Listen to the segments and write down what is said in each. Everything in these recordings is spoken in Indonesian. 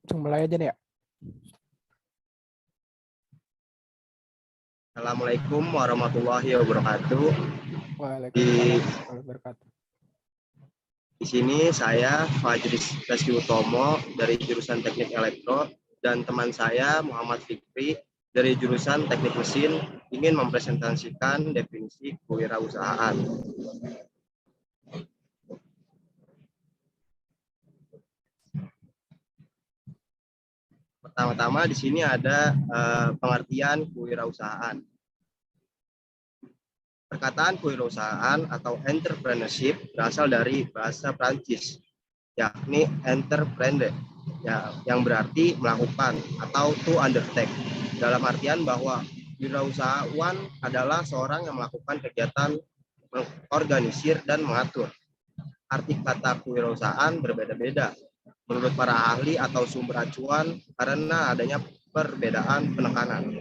Langsung mulai aja nih ya. Assalamualaikum warahmatullahi wabarakatuh. Waalaikumsalam Di, warahmatullahi wabarakatuh. di sini saya Fajris Reski Utomo dari jurusan Teknik Elektro dan teman saya Muhammad Fikri dari jurusan Teknik Mesin ingin mempresentasikan definisi kewirausahaan. Pertama-tama di sini ada pengertian kewirausahaan. Perkataan kewirausahaan atau entrepreneurship berasal dari bahasa Prancis, yakni entreprendre, ya, yang berarti melakukan atau to undertake. Dalam artian bahwa wirausahawan adalah seorang yang melakukan kegiatan mengorganisir dan mengatur. Arti kata kewirausahaan berbeda-beda menurut para ahli atau sumber acuan karena adanya perbedaan penekanan.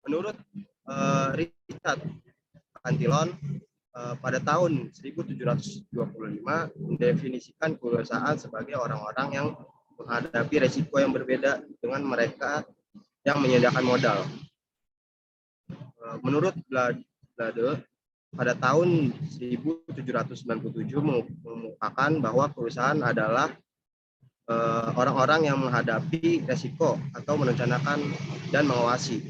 Menurut Richard Cantillon pada tahun 1725 mendefinisikan kewirausahaan sebagai orang-orang yang menghadapi resiko yang berbeda dengan mereka yang menyediakan modal. Menurut Blade, pada tahun 1797 mengemukakan bahwa perusahaan adalah orang-orang yang menghadapi resiko atau merencanakan dan mengawasi.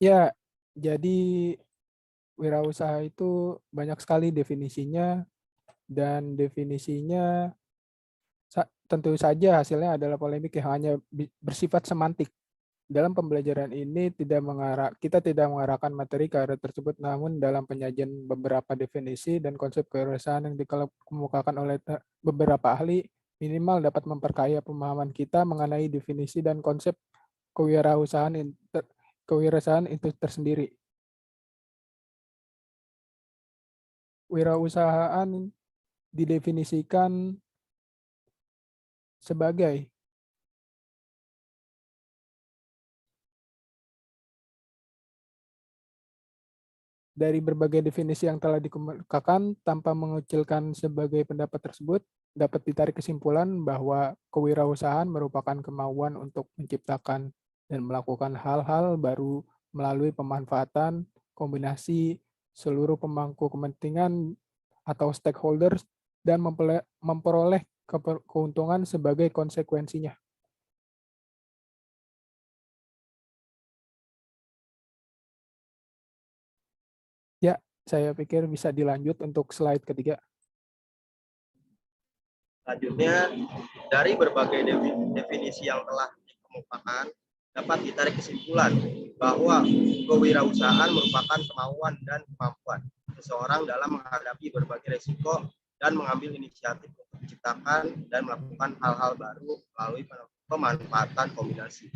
Ya, jadi wirausaha itu banyak sekali definisinya, dan definisinya tentu saja hasilnya adalah polemik yang hanya bersifat semantik. Dalam pembelajaran ini kita tidak mengarahkan materi ke arah tersebut, namun dalam penyajian beberapa definisi dan konsep kewirausahaan yang dikemukakan oleh beberapa ahli, minimal dapat memperkaya pemahaman kita mengenai definisi dan konsep kewirausahaan itu tersendiri. Wirausahaan didefinisikan sebagai dari berbagai definisi yang telah dikemukakan tanpa mengecilkan sebagai pendapat tersebut, dapat ditarik kesimpulan bahwa kewirausahaan merupakan kemauan untuk menciptakan dan melakukan hal-hal baru melalui pemanfaatan kombinasi seluruh pemangku kepentingan atau stakeholders dan memperoleh keuntungan sebagai konsekuensinya. Ya, saya pikir bisa dilanjut untuk slide ketiga. Selanjutnya, dari berbagai definisi yang telah dikemukakan, dapat ditarik kesimpulan bahwa kewirausahaan merupakan kemauan dan kemampuan seseorang dalam menghadapi berbagai risiko dan mengambil inisiatif untuk menciptakan dan melakukan hal-hal baru melalui pemanfaatan kombinasi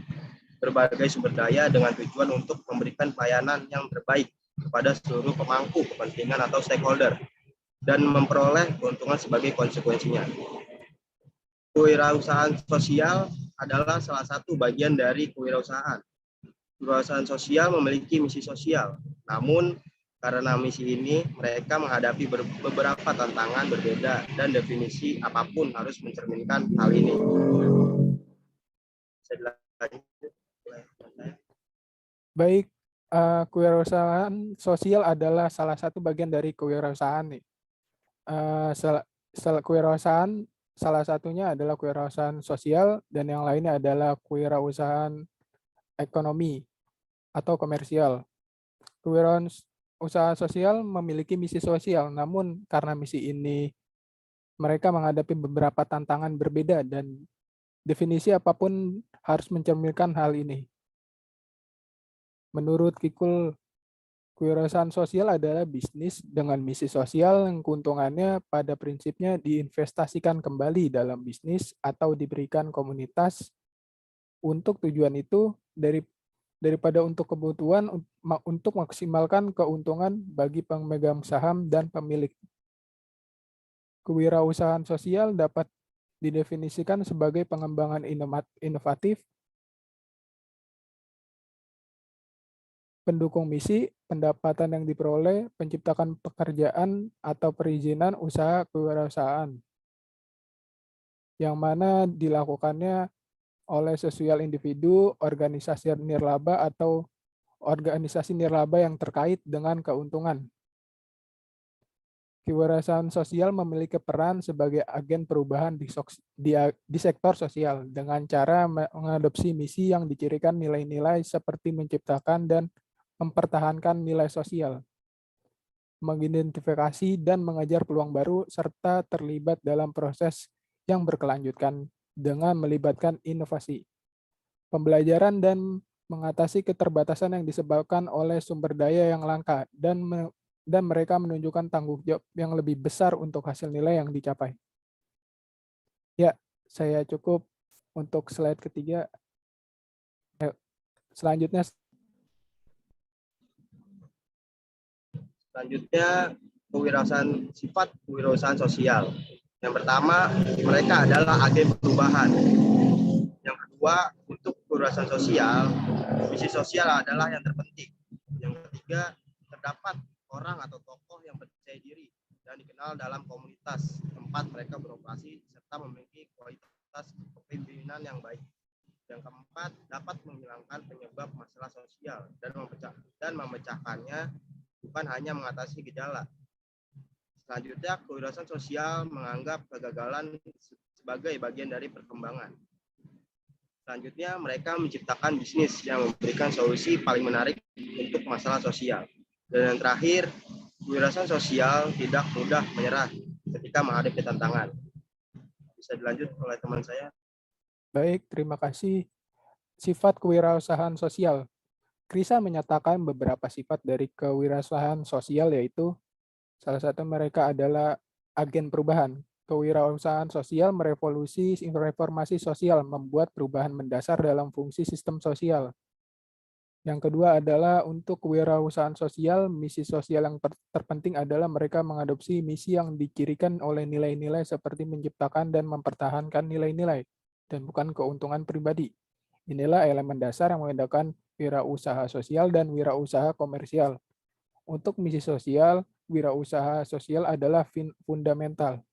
berbagai sumber daya dengan tujuan untuk memberikan pelayanan yang terbaik kepada seluruh pemangku kepentingan atau stakeholder dan memperoleh keuntungan sebagai konsekuensinya. Kewirausahaan sosial adalah salah satu bagian dari kewirausahaan. Kewirausahaan sosial memiliki misi sosial, namun karena misi ini mereka menghadapi beberapa tantangan berbeda dan definisi apapun harus mencerminkan hal ini. Baik, kewirausahaan sosial adalah salah satu bagian dari kewirausahaan nih. Kewirausahaan salah satunya adalah kewirausahaan sosial dan yang lainnya adalah kewirausahaan ekonomi atau komersial. Kewirausahaan sosial memiliki misi sosial, namun karena misi ini mereka menghadapi beberapa tantangan berbeda dan definisi apapun harus mencerminkan hal ini. Menurut Kikul, kewirausahaan sosial adalah bisnis dengan misi sosial yang keuntungannya pada prinsipnya diinvestasikan kembali dalam bisnis atau diberikan komunitas untuk tujuan itu daripada untuk kebutuhan untuk maksimalkan keuntungan bagi pemegang saham dan pemilik. Kewirausahaan sosial dapat didefinisikan sebagai pengembangan inovatif, pendukung misi, pendapatan yang diperoleh, penciptakan pekerjaan, atau perizinan usaha kewirausahaan. yang mana dilakukannya oleh sosial individu, organisasi nirlaba, atau organisasi nirlaba yang terkait dengan keuntungan. Kewirausahaan sosial memiliki peran sebagai agen perubahan di sektor sosial dengan cara mengadopsi misi yang dicirikan nilai-nilai seperti menciptakan dan mempertahankan nilai sosial, mengidentifikasi dan mengejar peluang baru, serta terlibat dalam proses yang berkelanjutan dengan melibatkan inovasi, pembelajaran, dan mengatasi keterbatasan yang disebabkan oleh sumber daya yang langka, dan mereka menunjukkan tanggung jawab yang lebih besar untuk hasil nilai yang dicapai. Ya, saya cukup untuk slide ketiga. Selanjutnya, sifat kewirausahaan sosial. Yang pertama, mereka adalah agen perubahan. Yang kedua, untuk kewirausahaan sosial, misi sosial adalah yang terpenting. Yang ketiga, terdapat orang atau tokoh yang percaya diri dan dikenal dalam komunitas tempat mereka beroperasi serta memiliki kualitas kepemimpinan yang baik. Yang keempat, dapat menghilangkan penyebab masalah sosial dan memecahkannya, bukan hanya mengatasi gejala. Selanjutnya, kewirausahaan sosial menganggap kegagalan sebagai bagian dari perkembangan. Selanjutnya, mereka menciptakan bisnis yang memberikan solusi paling menarik untuk masalah sosial. Dan yang terakhir, kewirausahaan sosial tidak mudah menyerah ketika menghadapi tantangan. Bisa dilanjut oleh teman saya. baik, terima kasih. Sifat kewirausahaan sosial. Krisa menyatakan beberapa sifat dari kewirausahaan sosial, yaitu salah satu mereka adalah agen perubahan. Kewirausahaan sosial merevolusi reformasi sosial, membuat perubahan mendasar dalam fungsi sistem sosial. Yang kedua adalah untuk kewirausahaan sosial, misi sosial yang terpenting adalah mereka mengadopsi misi yang dicirikan oleh nilai-nilai seperti menciptakan dan mempertahankan nilai-nilai, dan bukan keuntungan pribadi. Inilah elemen dasar yang membedakan wirausaha sosial dan wirausaha komersial. Untuk misi sosial, wirausaha sosial adalah fundamental.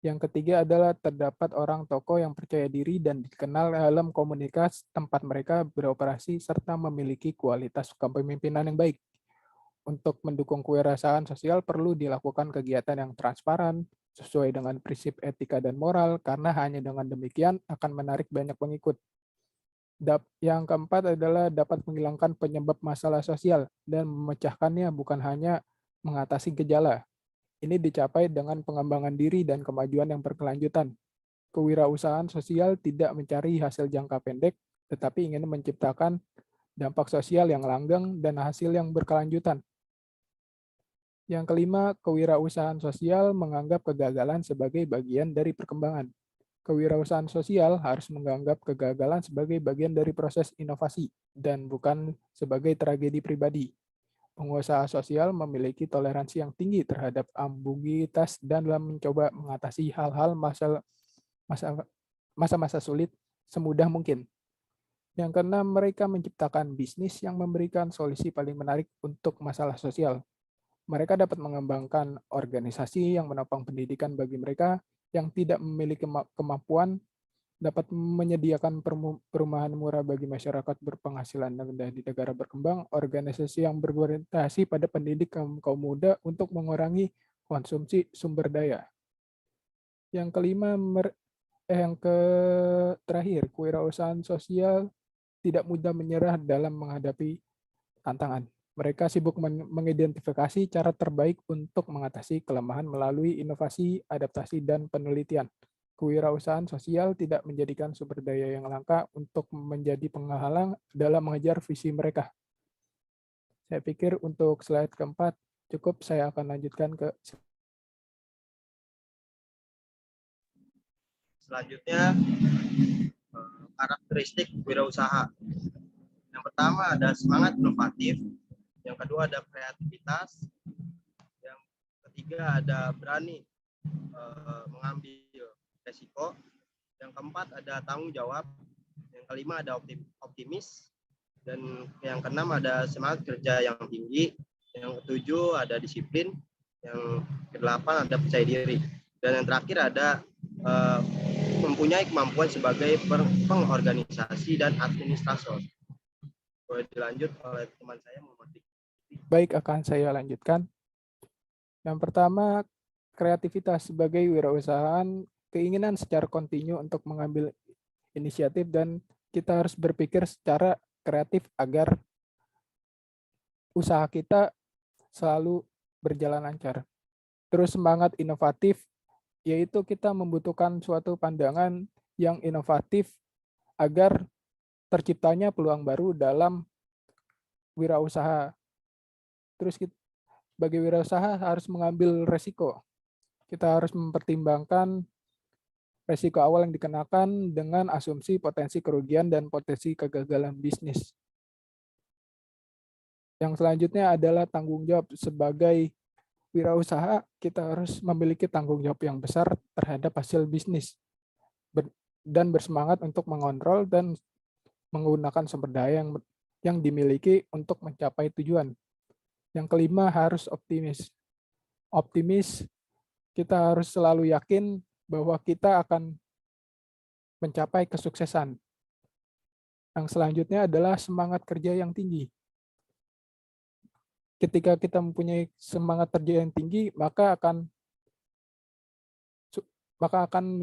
Yang ketiga adalah terdapat orang tokoh yang percaya diri dan dikenal dalam komunitas tempat mereka beroperasi serta memiliki kualitas kepemimpinan yang baik. Untuk mendukung kewirausahaan sosial perlu dilakukan kegiatan yang transparan, sesuai dengan prinsip etika dan moral, karena hanya dengan demikian akan menarik banyak pengikut. Yang keempat adalah dapat menghilangkan penyebab masalah sosial dan memecahkannya, bukan hanya mengatasi gejala. Ini dicapai dengan pengembangan diri dan kemajuan yang berkelanjutan. Kewirausahaan sosial tidak mencari hasil jangka pendek, tetapi ingin menciptakan dampak sosial yang langgeng dan hasil yang berkelanjutan. Yang kelima, kewirausahaan sosial menganggap kegagalan sebagai bagian dari perkembangan. Kewirausahaan sosial harus menganggap kegagalan sebagai bagian dari proses inovasi dan bukan sebagai tragedi pribadi. Pengusaha sosial memiliki toleransi yang tinggi terhadap ambiguitas dan dalam mencoba mengatasi hal-hal masa-masa sulit semudah mungkin. Yang keenam, mereka menciptakan bisnis yang memberikan solusi paling menarik untuk masalah sosial. Mereka dapat mengembangkan organisasi yang menopang pendidikan bagi mereka yang tidak memiliki kemampuan, dapat menyediakan perumahan murah bagi masyarakat berpenghasilan rendah di negara berkembang, organisasi yang berorientasi pada pendidikan kaum muda untuk mengurangi konsumsi sumber daya. Yang kelima, terakhir, kewirausahaan sosial tidak mudah menyerah dalam menghadapi tantangan. Mereka sibuk mengidentifikasi cara terbaik untuk mengatasi kelemahan melalui inovasi, adaptasi, dan penelitian. Kewirausahaan sosial tidak menjadikan sumber daya yang langka untuk menjadi penghalang dalam mengejar visi mereka. Saya pikir untuk slide keempat cukup, saya akan lanjutkan ke Selanjutnya, karakteristik wirausaha. Yang pertama ada semangat inovatif, yang kedua ada kreativitas, yang ketiga ada berani mengambil resiko, yang keempat ada tanggung jawab, yang kelima ada optimis, dan yang keenam ada semangat kerja yang tinggi, yang ketujuh ada disiplin, yang kedelapan ada percaya diri, dan yang terakhir ada mempunyai kemampuan sebagai pengorganisasi dan administrator. Boleh dilanjut oleh teman saya Muhammad Fikri. Baik, akan saya lanjutkan. Yang pertama, kreativitas sebagai wirausahaan, keinginan secara kontinu untuk mengambil inisiatif dan kita harus berpikir secara kreatif agar usaha kita selalu berjalan lancar. Terus semangat inovatif, yaitu kita membutuhkan suatu pandangan yang inovatif agar terciptanya peluang baru dalam wirausaha. Terus kita, sebagai wirausaha harus mengambil resiko. Kita harus mempertimbangkan resiko awal yang dikenakan dengan asumsi potensi kerugian dan potensi kegagalan bisnis. Yang selanjutnya adalah tanggung jawab. Sebagai wirausaha, kita harus memiliki tanggung jawab yang besar terhadap hasil bisnis dan bersemangat untuk mengontrol dan menggunakan sumber daya yang dimiliki untuk mencapai tujuan. Yang kelima, harus optimis. Optimis, kita harus selalu yakin bahwa kita akan mencapai kesuksesan. Yang selanjutnya adalah semangat kerja yang tinggi. Ketika kita mempunyai semangat kerja yang tinggi, maka akan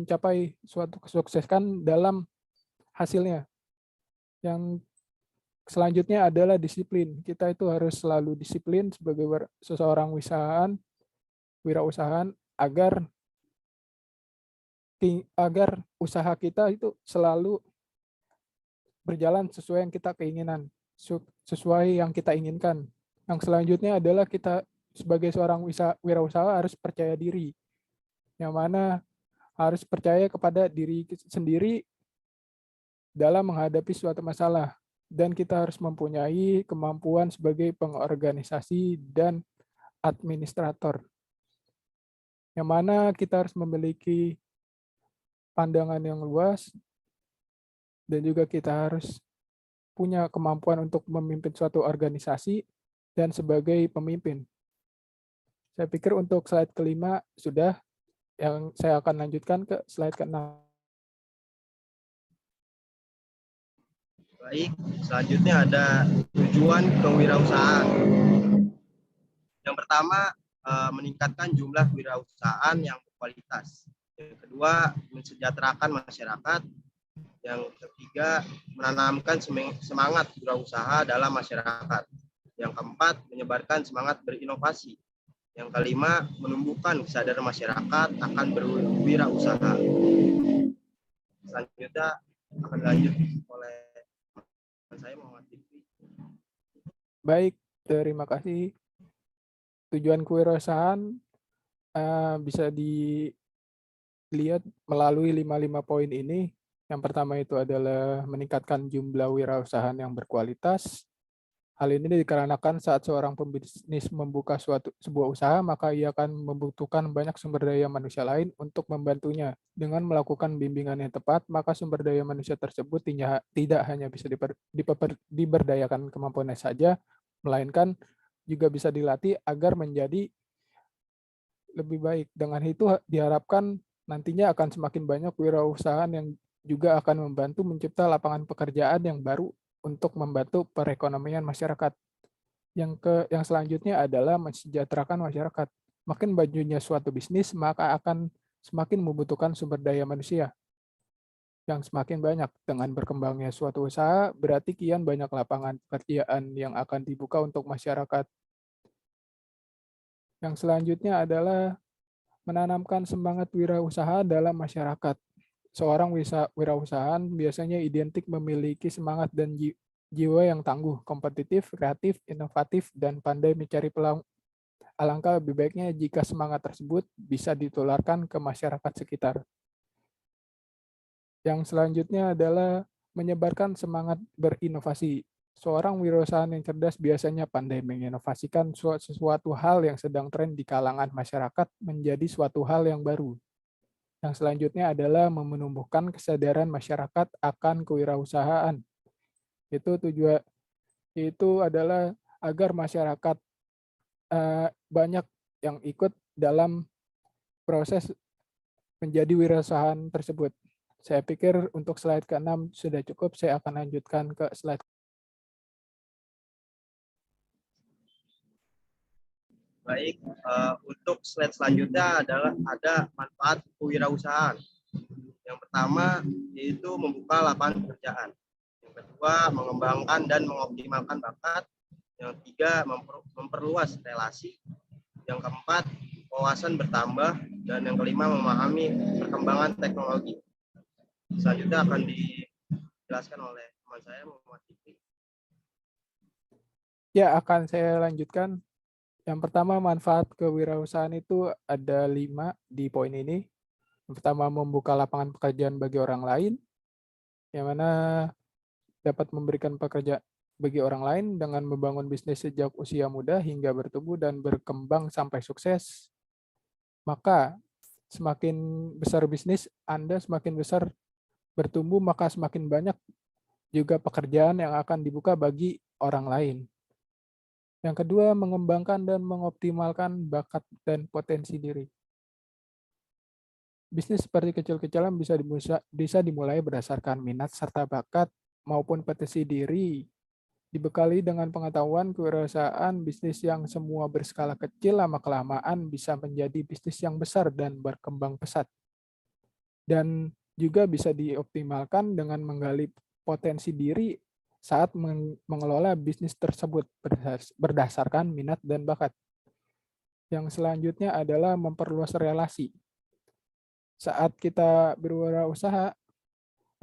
mencapai suatu kesuksesan dalam hasilnya. Yang selanjutnya adalah disiplin. Kita itu harus selalu disiplin sebagai seseorang wirausahaan agar usaha kita itu selalu berjalan sesuai yang kita keinginan, sesuai yang kita inginkan. Yang selanjutnya adalah kita sebagai seorang wirausaha harus percaya diri, yang mana harus percaya kepada diri sendiri dalam menghadapi suatu masalah. Dan kita harus mempunyai kemampuan sebagai pengorganisasi dan administrator, yang mana kita harus memiliki pandangan yang luas dan juga kita harus punya kemampuan untuk memimpin suatu organisasi dan sebagai pemimpin. Saya pikir untuk slide kelima sudah, yang saya akan lanjutkan ke slide ke-6. Baik, selanjutnya ada tujuan kewirausahaan. Yang pertama, meningkatkan jumlah kewirausahaan yang berkualitas. Yang kedua, mensejahterakan masyarakat. Yang ketiga, menanamkan semangat wirausaha dalam masyarakat. Yang keempat, menyebarkan semangat berinovasi. Yang kelima, menumbuhkan kesadaran masyarakat akan berwirausaha. Selanjutnya akan lanjut oleh saya Muhammad Fikri. Baik, terima kasih. Tujuan kewirausahaan bisa dilihat melalui 5 poin ini. Yang pertama itu adalah meningkatkan jumlah wirausahaan yang berkualitas. Hal ini dikarenakan saat seorang pembisnis membuka sebuah usaha, maka ia akan membutuhkan banyak sumber daya manusia lain untuk membantunya. Dengan melakukan bimbingan yang tepat, maka sumber daya manusia tersebut tidak hanya bisa diberdayakan kemampuannya saja, melainkan juga bisa dilatih agar menjadi lebih baik. Dengan itu diharapkan nantinya akan semakin banyak wirausahaan yang juga akan membantu mencipta lapangan pekerjaan yang baru untuk membantu perekonomian masyarakat. Yang selanjutnya adalah mensejahterakan masyarakat. Makin bajunya suatu bisnis, maka akan semakin membutuhkan sumber daya manusia yang semakin banyak. Dengan berkembangnya suatu usaha, berarti kian banyak lapangan pekerjaan yang akan dibuka untuk masyarakat. Yang selanjutnya adalah menanamkan semangat wirausaha dalam masyarakat. Seorang wirausahaan biasanya identik memiliki semangat dan jiwa yang tangguh, kompetitif, kreatif, inovatif, dan pandai mencari peluang. Alangkah lebih baiknya jika semangat tersebut bisa ditularkan ke masyarakat sekitar. Yang selanjutnya adalah menyebarkan semangat berinovasi. Seorang wirausahaan yang cerdas biasanya pandai menginovasikan sesuatu hal yang sedang tren di kalangan masyarakat menjadi suatu hal yang baru. Yang selanjutnya adalah menumbuhkan kesadaran masyarakat akan kewirausahaan. Itu adalah agar masyarakat banyak yang ikut dalam proses menjadi wirausahaan tersebut. Saya pikir untuk slide ke-6 sudah cukup, saya akan lanjutkan ke slide. Baik, untuk slide selanjutnya adalah ada manfaat kewirausahaan. Yang pertama yaitu membuka lapangan pekerjaan. Yang kedua, mengembangkan dan mengoptimalkan bakat. Yang ketiga, memperluas relasi. Yang keempat, wawasan bertambah. Dan yang kelima, memahami perkembangan teknologi. Selanjutnya akan dijelaskan oleh teman saya, Muhammad Fikri. Ya, akan saya lanjutkan. Yang pertama, manfaat kewirausahaan itu ada 5 di poin ini. Yang pertama, membuka lapangan pekerjaan bagi orang lain, yang mana dapat memberikan pekerjaan bagi orang lain dengan membangun bisnis sejak usia muda hingga bertumbuh dan berkembang sampai sukses. Maka semakin besar bisnis Anda, semakin besar bertumbuh, maka semakin banyak juga pekerjaan yang akan dibuka bagi orang lain. Yang kedua, mengembangkan dan mengoptimalkan bakat dan potensi diri. Bisnis seperti kecil-kecilan bisa dimulai berdasarkan minat serta bakat maupun potensi diri. Dibekali dengan pengetahuan kewirausahaan, bisnis yang semua berskala kecil lama-kelamaan bisa menjadi bisnis yang besar dan berkembang pesat. Dan juga bisa dioptimalkan dengan menggali potensi diri saat mengelola bisnis tersebut berdasarkan minat dan bakat. Yang selanjutnya adalah memperluas relasi. Saat kita berwirausaha,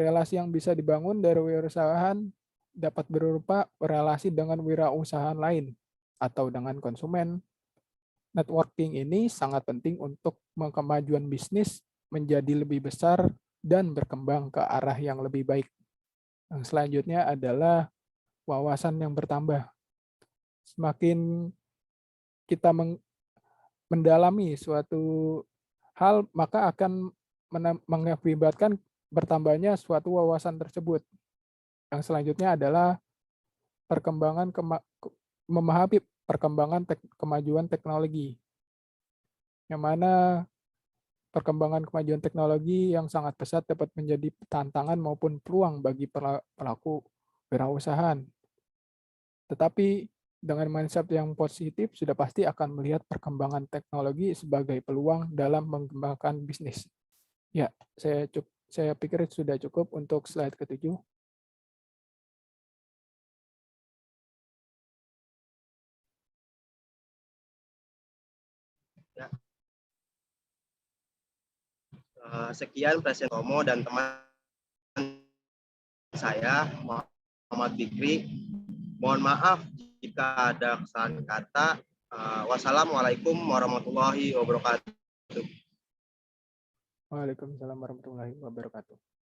relasi yang bisa dibangun dari wirausahaan dapat berupa relasi dengan wirausahaan lain atau dengan konsumen. Networking ini sangat penting untuk kemajuan bisnis menjadi lebih besar dan berkembang ke arah yang lebih baik. Yang selanjutnya adalah wawasan yang bertambah. Semakin kita mendalami suatu hal, maka akan mengakibatkan bertambahnya suatu wawasan tersebut. Yang selanjutnya adalah memahami perkembangan kemajuan teknologi, yang mana perkembangan kemajuan teknologi yang sangat pesat dapat menjadi tantangan maupun peluang bagi pelaku wirausahaan. Tetapi dengan mindset yang positif, sudah pasti akan melihat perkembangan teknologi sebagai peluang dalam mengembangkan bisnis. Ya, saya pikir sudah cukup untuk slide ke-7. Ya. Sekian presentasi Tomo dan teman saya, Muhammad Fikri. Mohon maaf jika ada kesalahan kata. Wassalamualaikum warahmatullahi wabarakatuh. Waalaikumsalam warahmatullahi wabarakatuh.